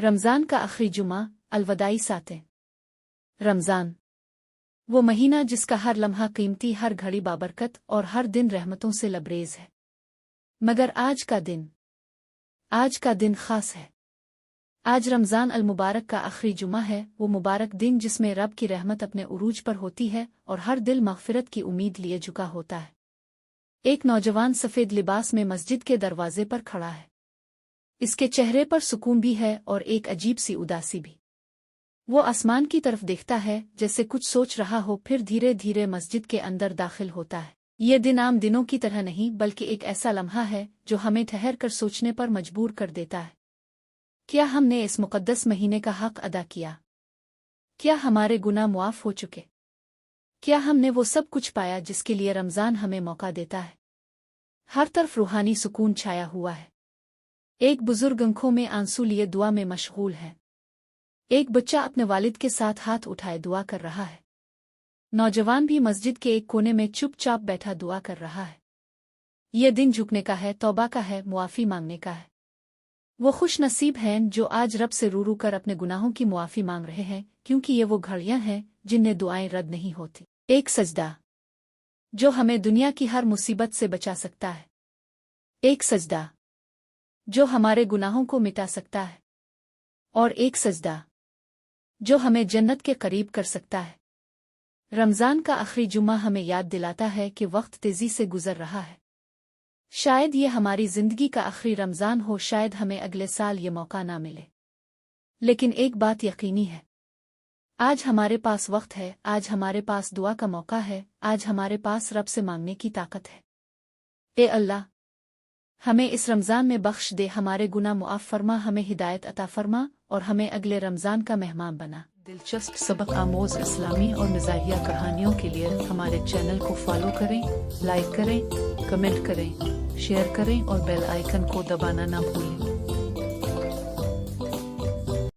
रमज़ान का आखिरी जुमा, अलविदाई सातें। रमज़ान वो महीना जिसका हर लम्हा कीमती, हर घड़ी बाबरकत और हर दिन रहमतों से लबरेज है। मगर आज का दिन खास है। आज रमज़ान अल मुबारक का आखिरी जुमा है, वो मुबारक दिन जिसमें रब की रहमत अपने उरूज पर होती है और हर दिल मग़फ़िरत की उम्मीद लिए झुका होता है। एक नौजवान सफ़ेद लिबास में मस्जिद के दरवाजे पर खड़ा है। इसके चेहरे पर सुकून भी है और एक अजीब सी उदासी भी। वो आसमान की तरफ देखता है जैसे कुछ सोच रहा हो, फिर धीरे धीरे मस्जिद के अंदर दाखिल होता है। ये दिन आम दिनों की तरह नहीं, बल्कि एक ऐसा लम्हा है जो हमें ठहर कर सोचने पर मजबूर कर देता है। क्या हमने इस मुक़द्दस महीने का हक़ अदा किया? क्या हमारे गुनाह मुआफ़ हो चुके? क्या हमने वो सब कुछ पाया जिसके लिए रमज़ान हमें मौका देता है? हर तरफ रूहानी सुकून छाया हुआ है। एक बुजुर्ग आंखों में आंसू लिए दुआ में मशगूल है। एक बच्चा अपने वालिद के साथ हाथ उठाए दुआ कर रहा है। नौजवान भी मस्जिद के एक कोने में चुपचाप बैठा दुआ कर रहा है। ये दिन झुकने का है, तौबा का है, मुआफ़ी मांगने का है। वो खुश नसीब हैं जो आज रब से रू रू कर अपने गुनाहों की मुआफ़ी मांग रहे हैं, क्योंकि ये वो घड़ियां हैं जिनमें दुआएं रद्द नहीं होती। एक सजदा जो हमें दुनिया की हर मुसीबत से बचा सकता है। एक सजदा जो हमारे गुनाहों को मिटा सकता है। और एक सजदा जो हमें जन्नत के करीब कर सकता है। रमज़ान का आखिरी जुम्मा हमें याद दिलाता है कि वक्त तेज़ी से गुजर रहा है। शायद ये हमारी ज़िंदगी का आखिरी रमज़ान हो, शायद हमें अगले साल ये मौका ना मिले। लेकिन एक बात यकीनी है, आज हमारे पास वक्त है, आज हमारे पास दुआ का मौका है, आज हमारे पास रब से मांगने की ताकत है। ए अल्लाह, हमें इस रमज़ान में बख्श दे, हमारे गुनाह मुआफ़ फरमा, हमें हिदायत अता फरमा और हमें अगले रमज़ान का मेहमान बना। दिलचस्प सबक आमोज़ इस्लामी और मिज़ाहिया कहानियों के लिए हमारे चैनल को फॉलो करें, लाइक करें, कमेंट करें, शेयर करें और बेल आइकन को दबाना ना भूलें।